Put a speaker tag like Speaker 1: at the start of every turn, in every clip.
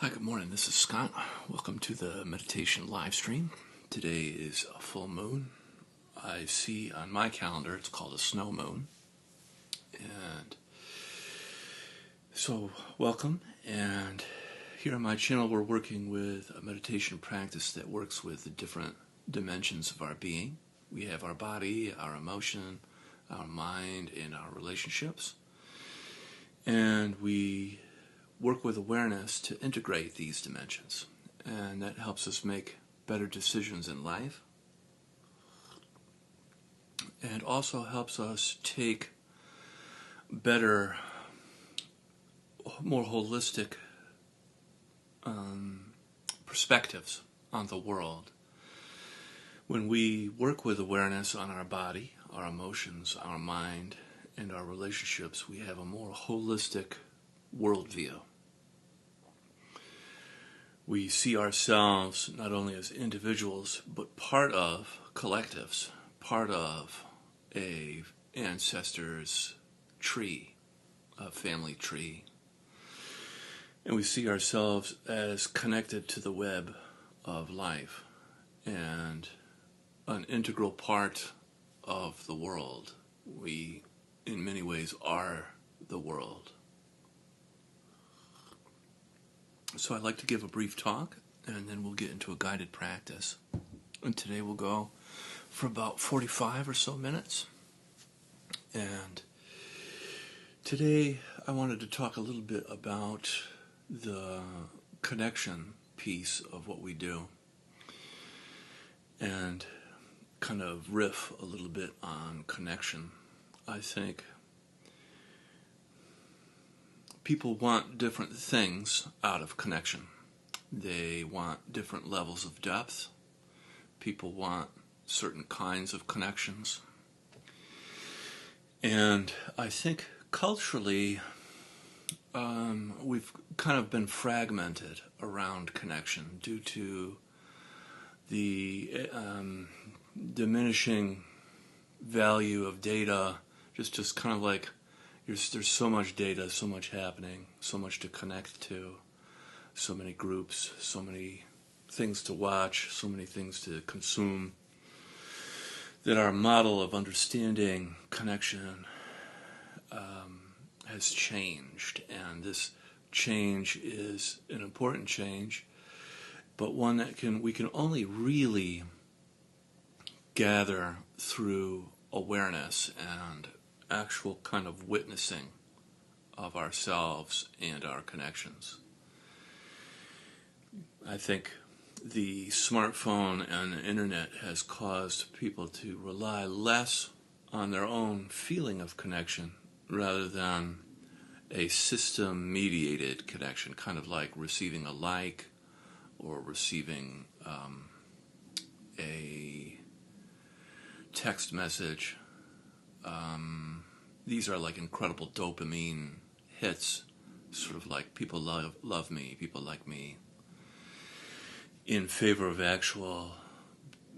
Speaker 1: Hi, good morning. This is Scott. Welcome to the meditation live stream. Today is a full moon. I see on my calendar it's called a snow moon. And so, welcome. And here on my channel, we're working with a meditation practice that works with the different dimensions of our being. We have our body, our emotion, our mind, and our relationships. And we work with awareness to integrate these dimensions, and that helps us make better decisions in life, and also helps us take better, more holistic perspectives on the world. When we work with awareness on our body, our emotions, our mind, and our relationships, we have a more holistic worldview. We see ourselves not only as individuals, but part of collectives, part of a ancestor's tree, a family tree. And we see ourselves as connected to the web of life and an integral part of the world. We, in many ways, are the world. So I'd like to give a brief talk, and then we'll get into a guided practice. And today we'll go for about 45 or so minutes. And today I wanted to talk a little bit about the connection piece of what we do, and kind of riff a little bit on connection. I think people want different things out of connection. They want different levels of depth. People want certain kinds of connections. And I think culturally, we've kind of been fragmented around connection due to the diminishing value of data, just kind of like there's so much data, so much happening, so much to connect to, so many groups, so many things to watch, so many things to consume, that our model of understanding connection has changed. And this change is an important change, but one that we can only really gather through awareness and actual kind of witnessing of ourselves and our connections. I think the smartphone and the internet has caused people to rely less on their own feeling of connection rather than a system-mediated connection, kind of like receiving a like or receiving a text message. These are like incredible dopamine hits, sort of like people love me, people like me, in favor of actual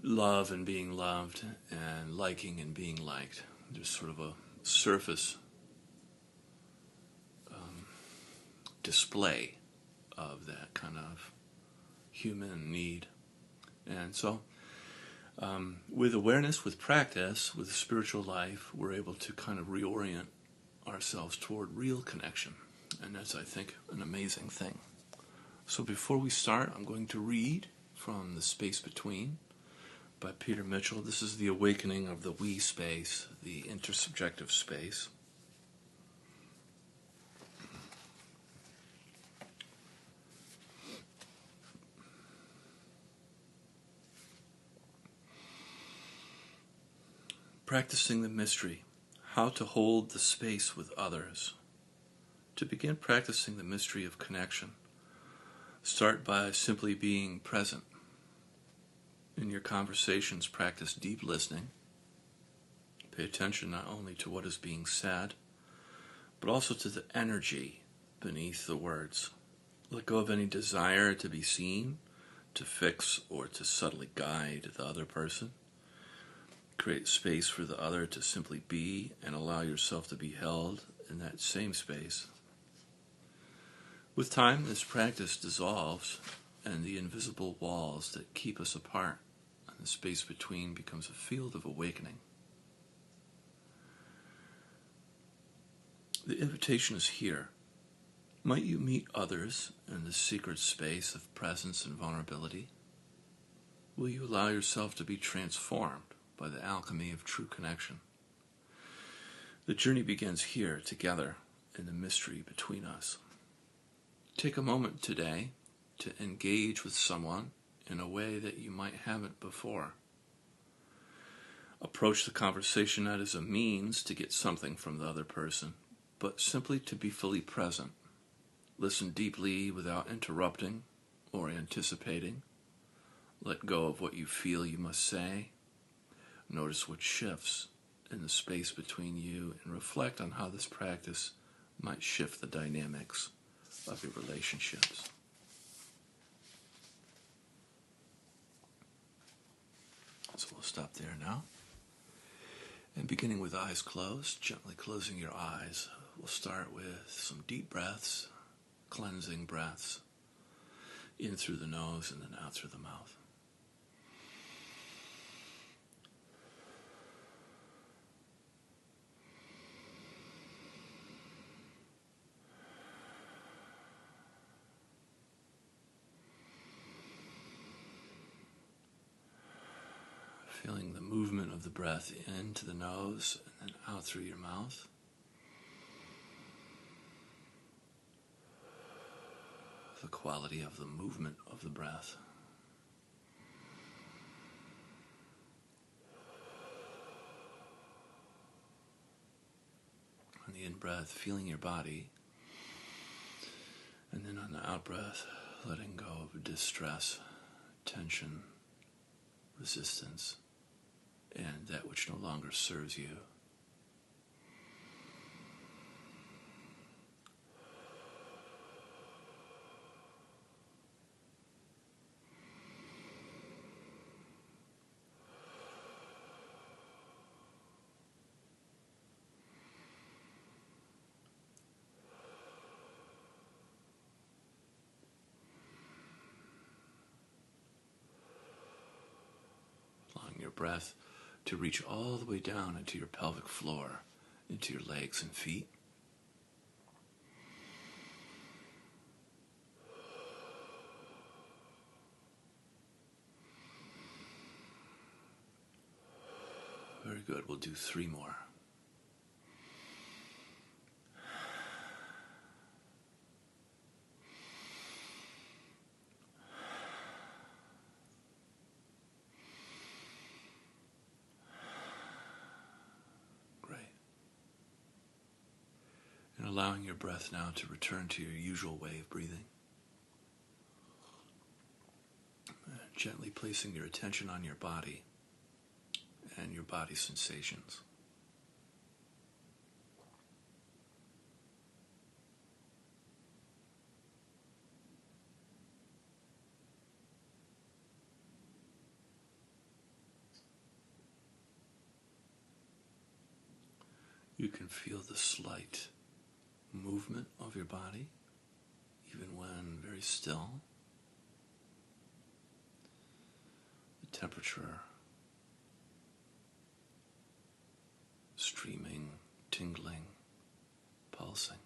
Speaker 1: love and being loved and liking and being liked. There's sort of a surface display of that kind of human need. And so with awareness, with practice, with spiritual life, we're able to kind of reorient ourselves toward real connection. And that's, I think, an amazing thing. So before we start, I'm going to read from The Space Between by Peter Mitchell. This is the awakening of the we space, the intersubjective space. Practicing the mystery, how to hold the space with others. To begin practicing the mystery of connection, start by simply being present. In your conversations, practice deep listening. Pay attention not only to what is being said, but also to the energy beneath the words. Let go of any desire to be seen, to fix, or to subtly guide the other person. Create space for the other to simply be and allow yourself to be held in that same space. With time, this practice dissolves, and the invisible walls that keep us apart and the space between becomes a field of awakening. The invitation is here. Might you meet others in the secret space of presence and vulnerability? Will you allow yourself to be transformed by the alchemy of true connection? The journey begins here, together, in the mystery between us. Take a moment today to engage with someone in a way that you might haven't before. Approach the conversation not as a means to get something from the other person, but simply to be fully present. Listen deeply without interrupting or anticipating. Let go of what you feel you must say. Notice what shifts in the space between you and reflect on how this practice might shift the dynamics of your relationships. So we'll stop there now. And beginning with eyes closed, gently closing your eyes, we'll start with some deep breaths, cleansing breaths, in through the nose and then out through the mouth. Feeling the movement of the breath into the nose and then out through your mouth. The quality of the movement of the breath. On the in-breath, feeling your body. And then on the out-breath, letting go of distress, tension, resistance, and that which no longer serves you. Allowing your breath to reach all the way down into your pelvic floor, into your legs and feet. Very good. We'll do 3 more. Great. And allowing your breath now to return to your usual way of breathing. Gently placing your attention on your body and your body sensations. You can feel the slight movement of your body, even when very still. The temperature, streaming, tingling, pulsing.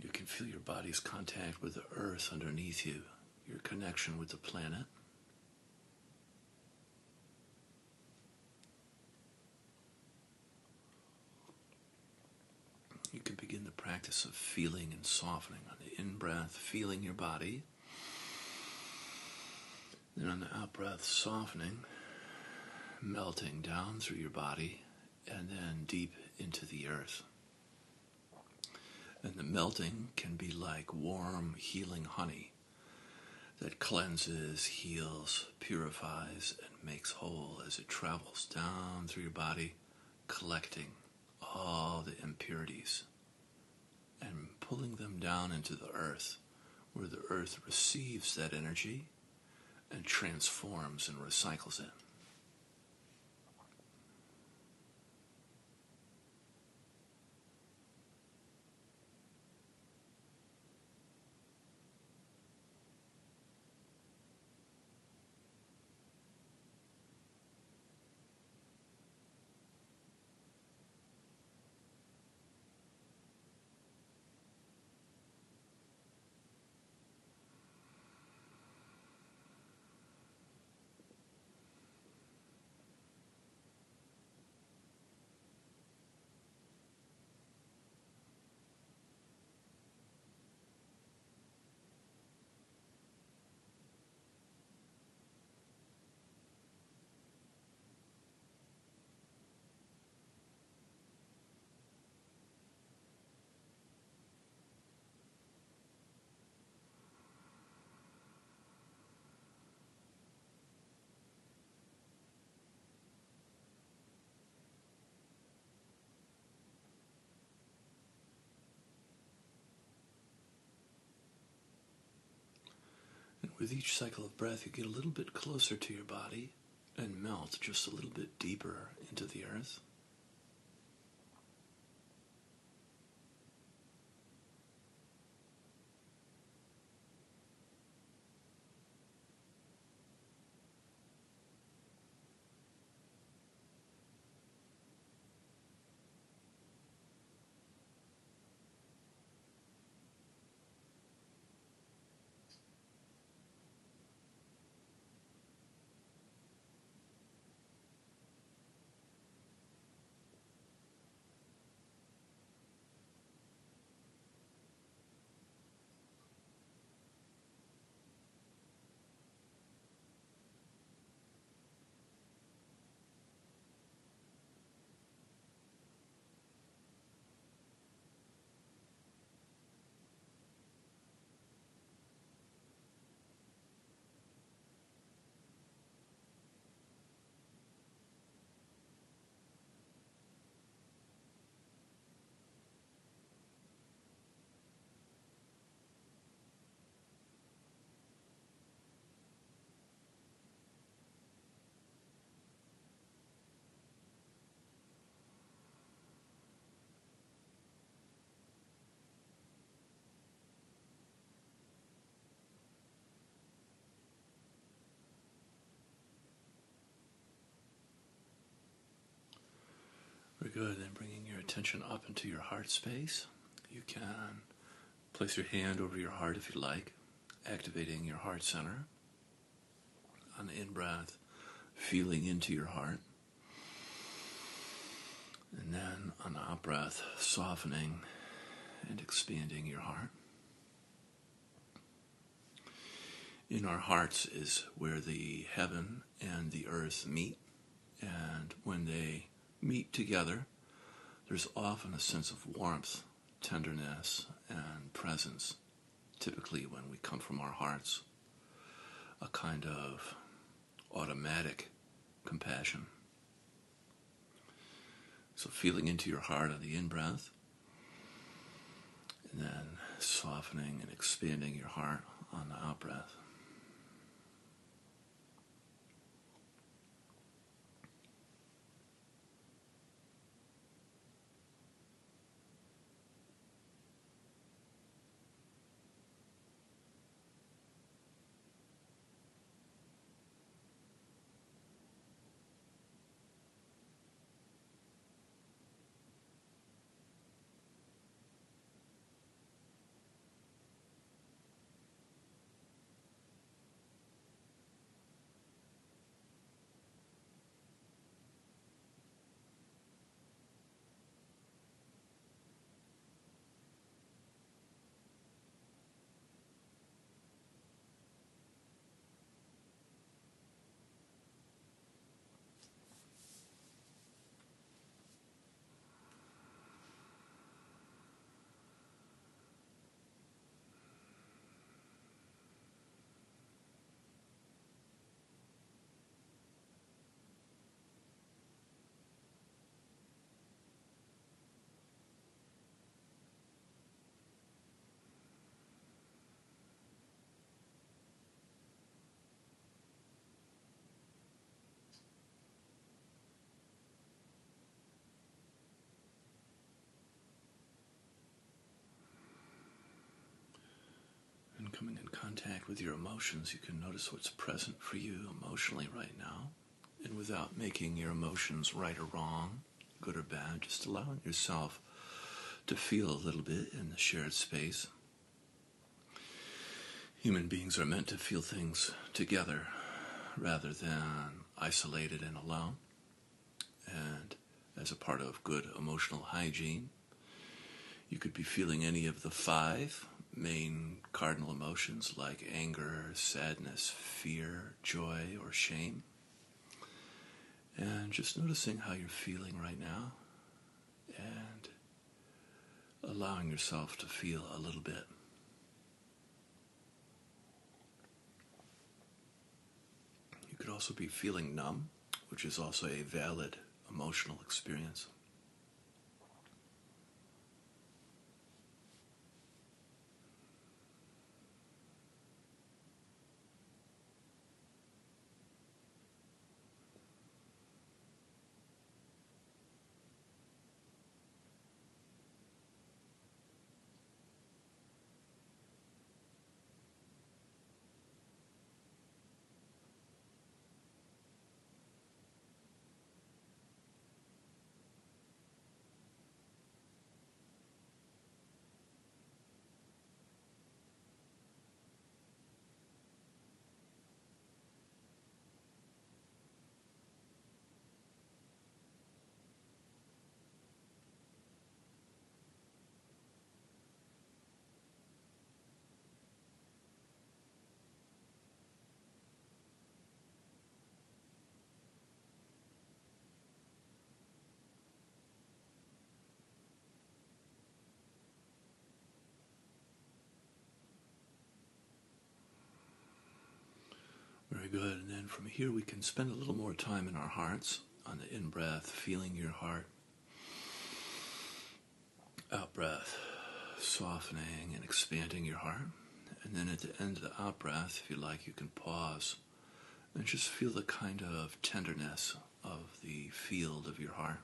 Speaker 1: You can feel your body's contact with the earth underneath you, your connection with the planet. You can begin the practice of feeling and softening. On the in-breath, feeling your body. Then on the out-breath, softening, melting down through your body, and then deep into the earth. And the melting can be like warm, healing honey that cleanses, heals, purifies, and makes whole as it travels down through your body collecting all the impurities and pulling them down into the earth, where the earth receives that energy and transforms and recycles it. And with each cycle of breath, you get a little bit closer to your body and melt just a little bit deeper into the earth. Very good. Then bringing your attention up into your heart space. You can place your hand over your heart if you like, activating your heart center. On the in-breath, feeling into your heart. And then on the out-breath, softening and expanding your heart. In our hearts is where the heaven and the earth meet. And when they meet together, there's often a sense of warmth, tenderness, and presence, typically when we come from our hearts, a kind of automatic compassion. So feeling into your heart on the in-breath, and then softening and expanding your heart on the out-breath. Coming in contact with your emotions, you can notice what's present for you emotionally right now. And without making your emotions right or wrong, good or bad, just allowing yourself to feel a little bit in the shared space. Human beings are meant to feel things together rather than isolated and alone. And as a part of good emotional hygiene, you could be feeling any of the 5 main cardinal emotions like anger, sadness, fear, joy, or shame. And just noticing how you're feeling right now and allowing yourself to feel a little bit. You could also be feeling numb, which is also a valid emotional experience. Very good. And then from here we can spend a little more time in our hearts on the in-breath, feeling your heart. Out-breath, softening and expanding your heart. And then at the end of the out-breath, if you like, you can pause and just feel the kind of tenderness of the field of your heart.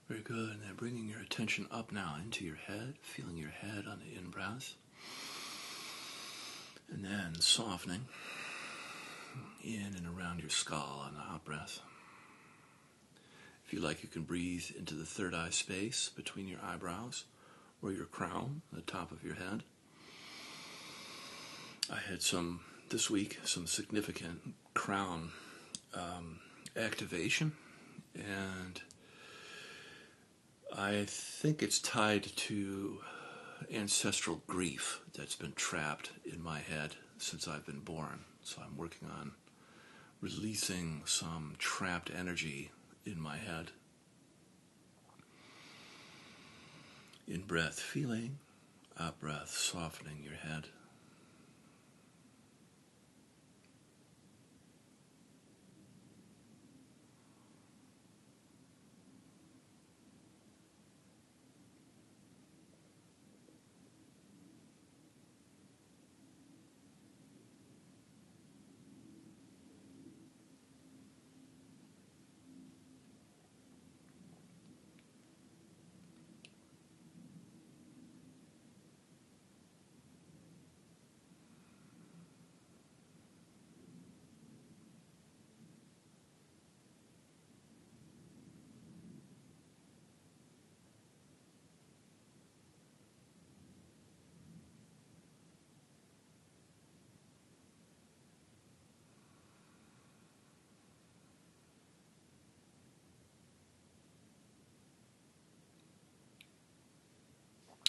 Speaker 1: Very good. And then bringing your attention up now into your head, feeling your head on the in-breath. And then softening in and around your skull on the out-breath. If you like, you can breathe into the third eye space between your eyebrows or your crown, the top of your head. I had this week, some significant crown activation, and I think it's tied to ancestral grief that's been trapped in my head since I've been born. So I'm working on releasing some trapped energy in my head. In breath, feeling, out breath, softening your head.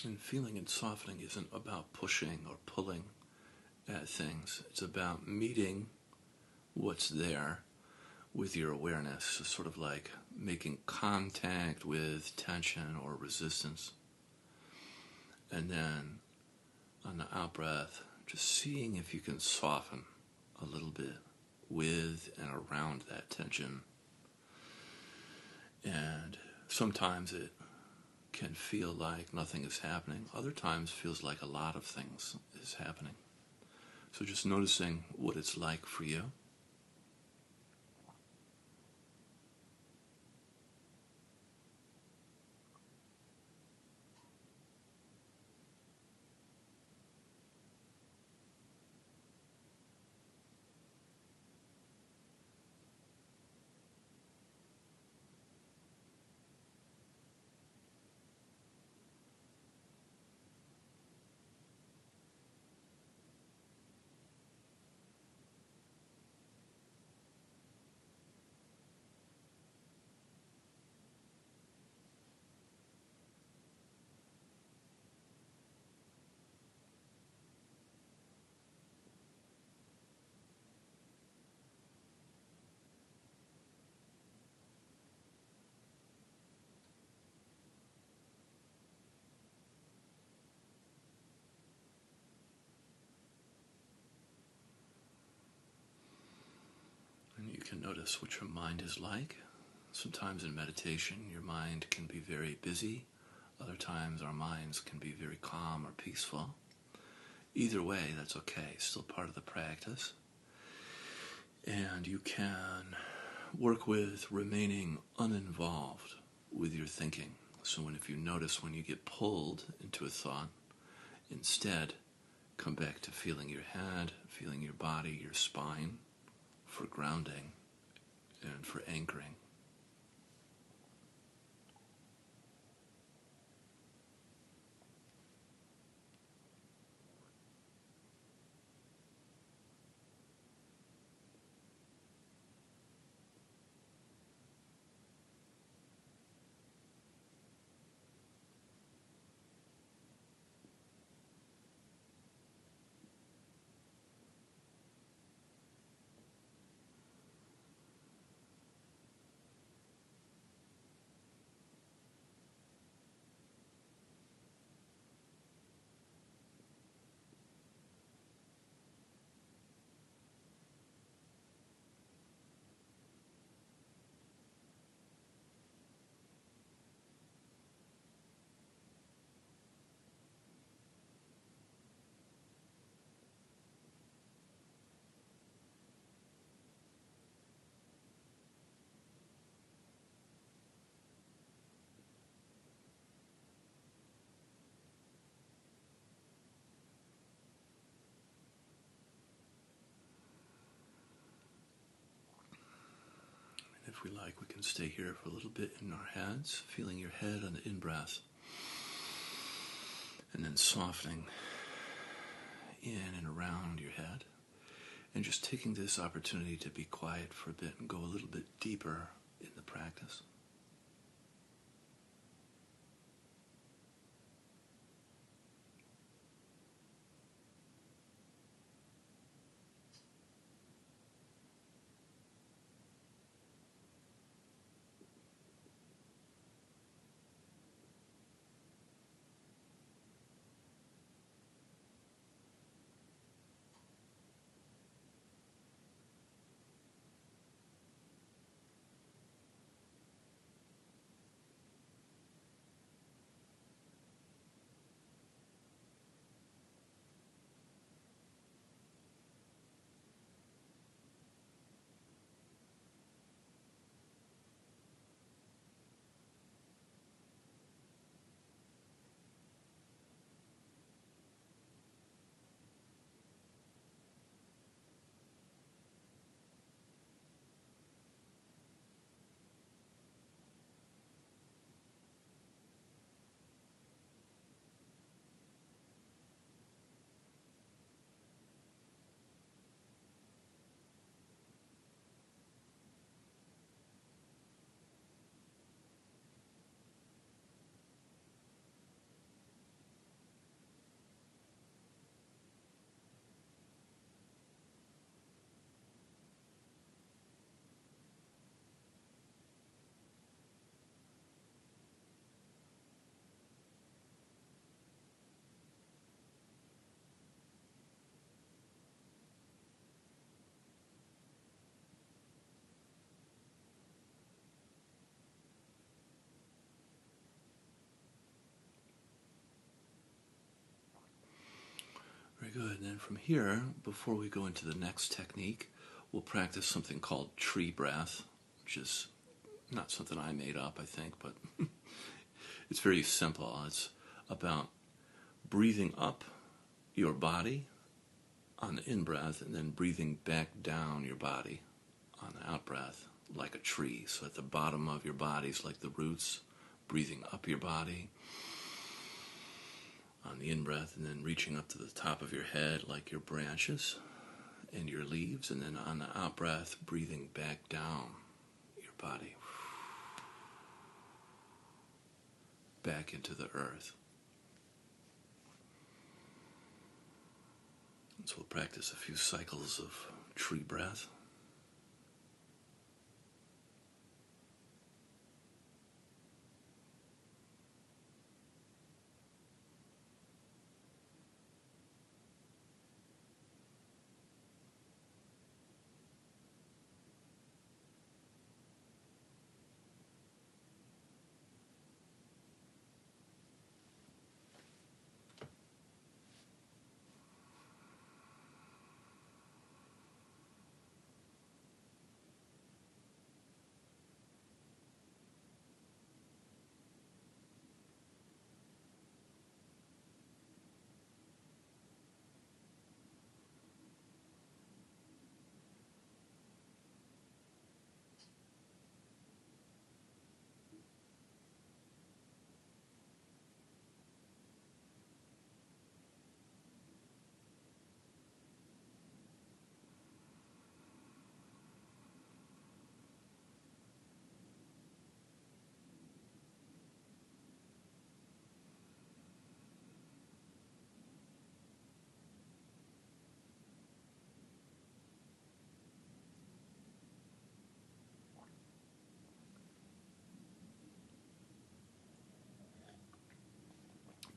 Speaker 1: And feeling and softening isn't about pushing or pulling at things. It's about meeting what's there with your awareness. So sort of like making contact with tension or resistance. And then on the out breath, just seeing if you can soften a little bit with and around that tension. And sometimes it can feel like nothing is happening. Other times feels like a lot of things is happening. So just noticing what it's like for you. And you can notice what your mind is like. Sometimes in meditation, your mind can be very busy. Other times, our minds can be very calm or peaceful. Either way, that's okay. Still part of the practice. And you can work with remaining uninvolved with your thinking. So if you notice when you get pulled into a thought, instead come back to feeling your head, feeling your body, your spine, for grounding and for anchoring. And if we like, we can stay here for a little bit in our heads, feeling your head on the in-breath, and then softening in and around your head, and just taking this opportunity to be quiet for a bit and go a little bit deeper in the practice. good. And then from here, before we go into the next technique, we'll practice something called tree breath, which is not something I made up, I think, but it's very simple. It's about breathing up your body on the in-breath and then breathing back down your body on the out-breath like a tree. So at the bottom of your body is like the roots, breathing up your body on the in-breath and then reaching up to the top of your head like your branches and your leaves, and then on the out-breath, breathing back down your body, back into the earth. And so we'll practice a few cycles of tree breath.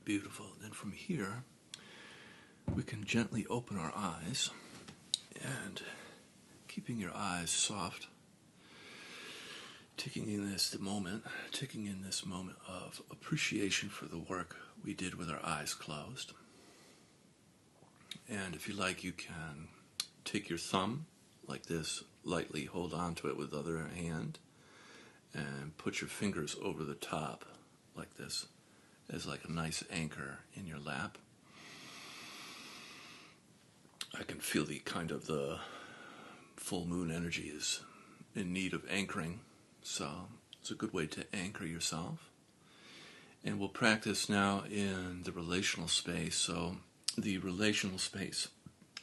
Speaker 1: Beautiful. Then from here, we can gently open our eyes and keeping your eyes soft, taking in this moment of appreciation for the work we did with our eyes closed. And if you like, you can take your thumb like this, lightly hold on to it with the other hand, and put your fingers over the top like this, as like a nice anchor in your lap. I can feel the full moon energy is in need of anchoring, so it's a good way to anchor yourself. And we'll practice now in the relational space. So the relational space,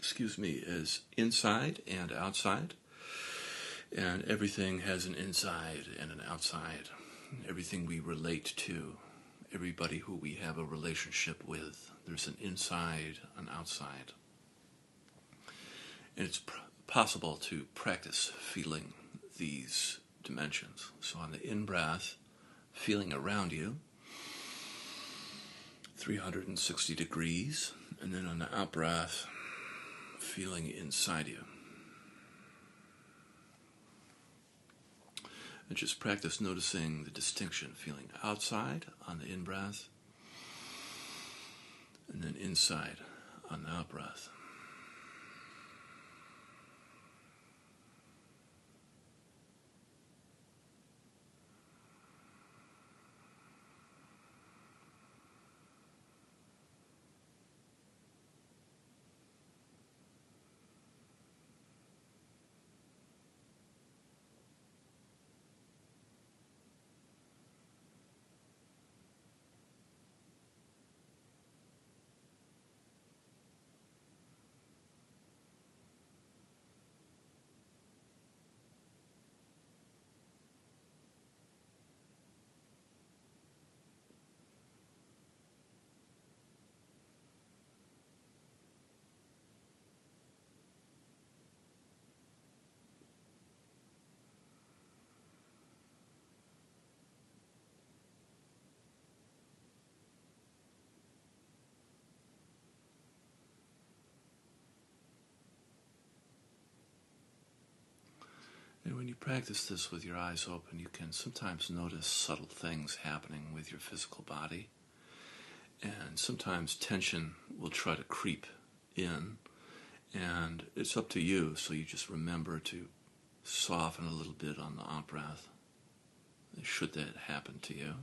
Speaker 1: is inside and outside. And everything has an inside and an outside. Everything we relate to, everybody who we have a relationship with, there's an inside, an outside. And it's possible to practice feeling these dimensions. So on the in-breath, feeling around you, 360 degrees, and then on the out-breath, feeling inside you. And just practice noticing the distinction, feeling outside on the in-breath, and then inside on the out-breath. And when you practice this with your eyes open, you can sometimes notice subtle things happening with your physical body. And sometimes tension will try to creep in, and it's up to you, so you just remember to soften a little bit on the out breath, should that happen to you.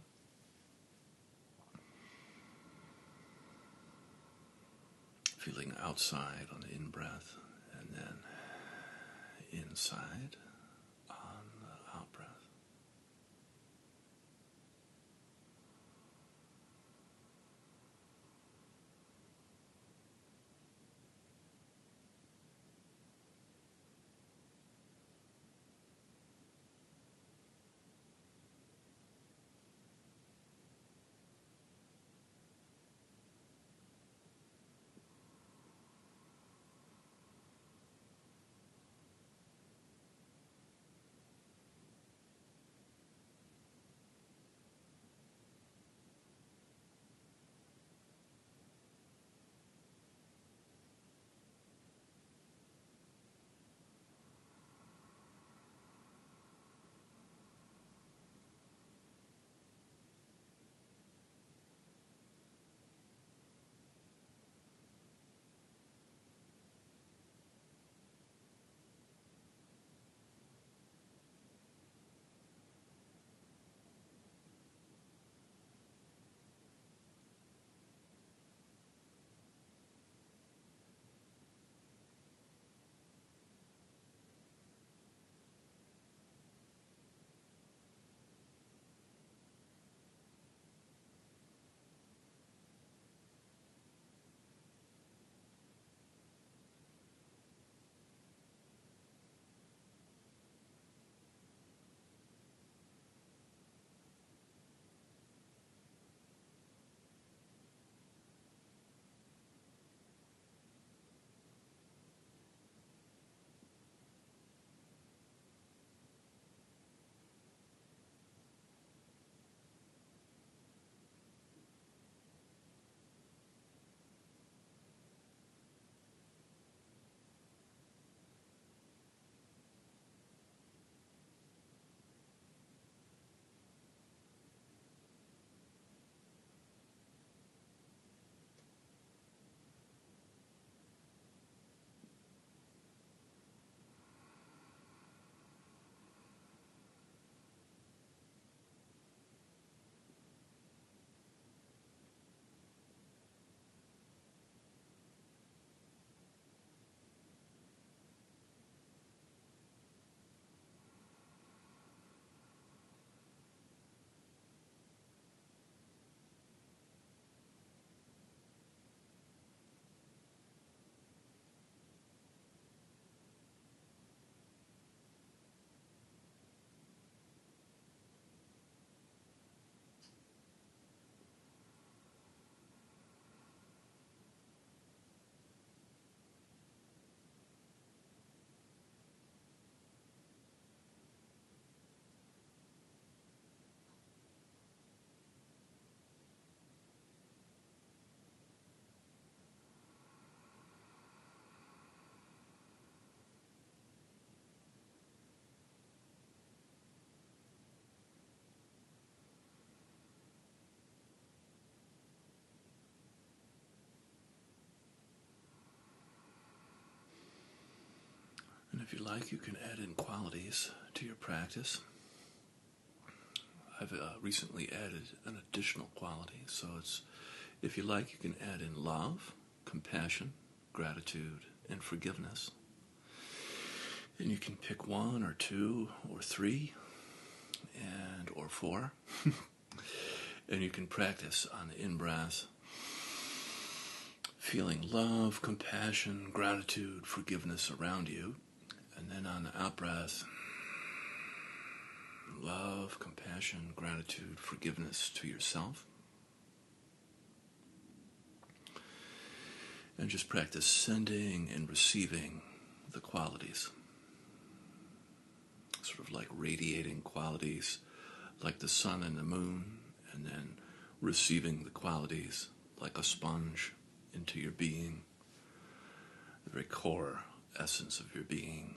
Speaker 1: Feeling outside on the in-breath, and then inside on the out-breath. And if you like, you can add in qualities to your practice. I've recently added an additional quality, so if you like, you can add in love, compassion, gratitude, and forgiveness. And you can pick one or two or three or four. And you can practice on the in-breath, feeling love, compassion, gratitude, forgiveness around you. And then on the out-breath, love, compassion, gratitude, forgiveness to yourself. And just practice sending and receiving the qualities. Sort of like radiating qualities, like the sun and the moon, and then receiving the qualities like a sponge into your being, the very core essence of your being.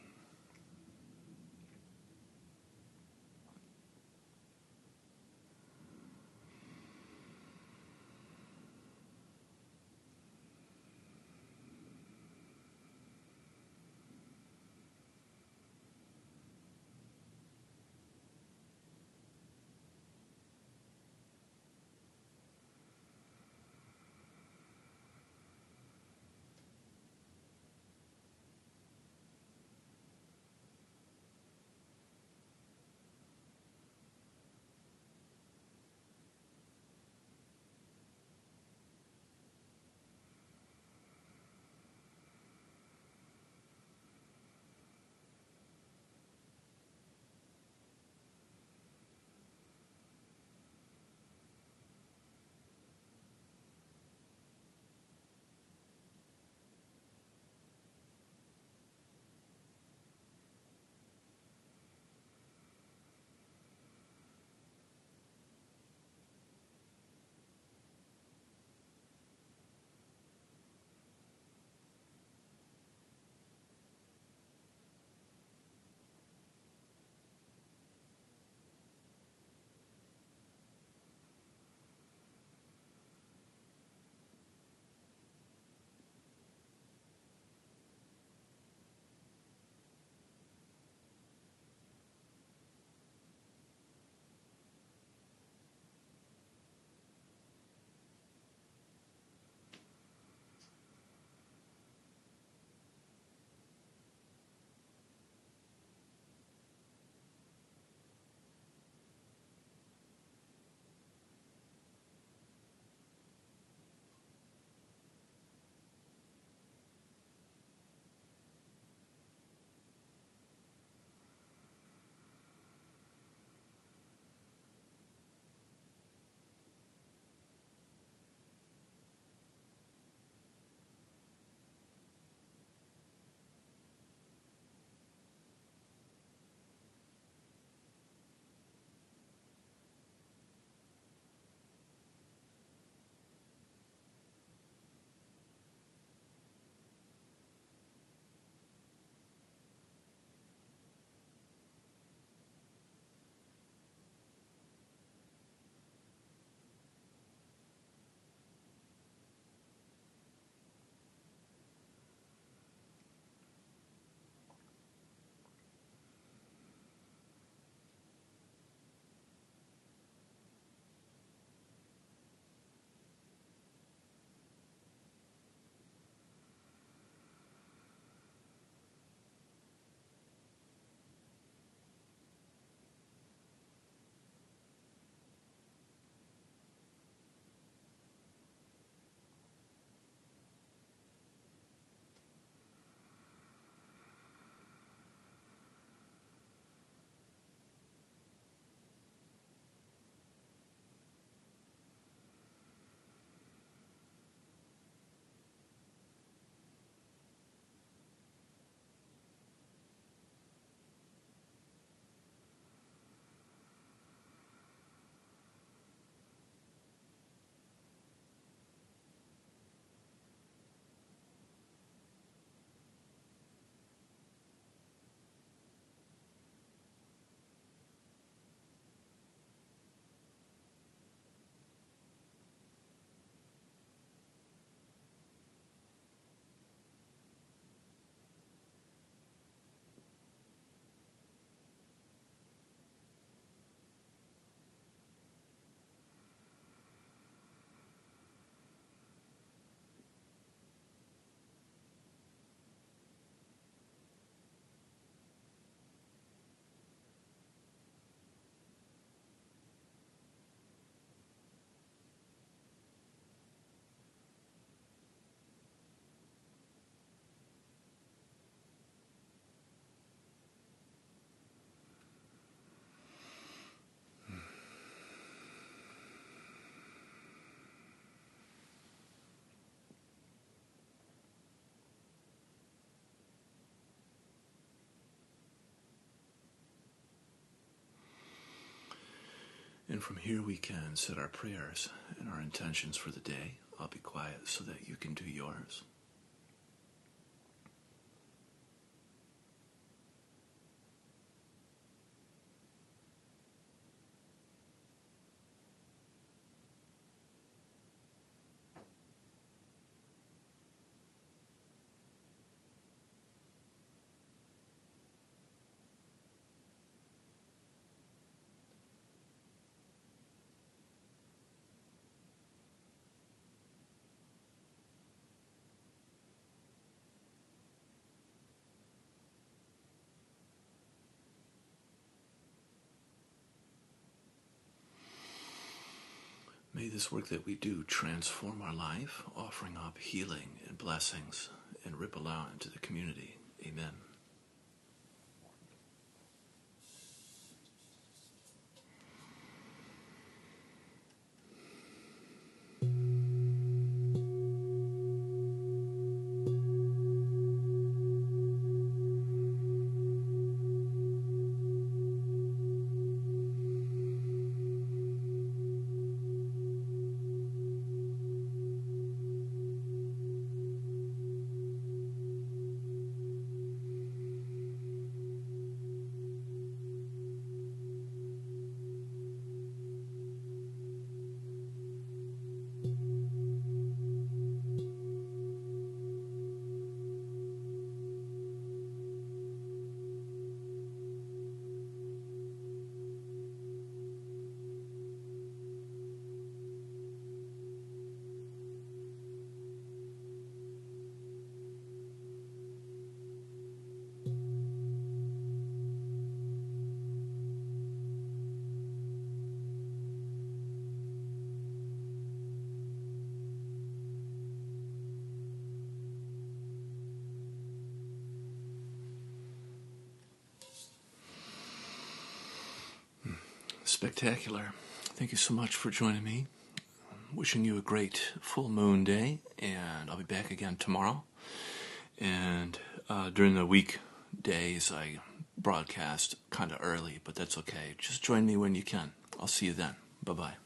Speaker 1: And from here we can set our prayers and our intentions for the day. I'll be quiet so that you can do yours. May this work that we do transform our life, offering up healing and blessings, and ripple out into the community. Amen. Spectacular. Thank you so much for joining me. Wishing you a great full moon day, and I'll be back again tomorrow. And during the weekdays, I broadcast kind of early, but that's okay. Just join me when you can. I'll see you then. Bye-bye.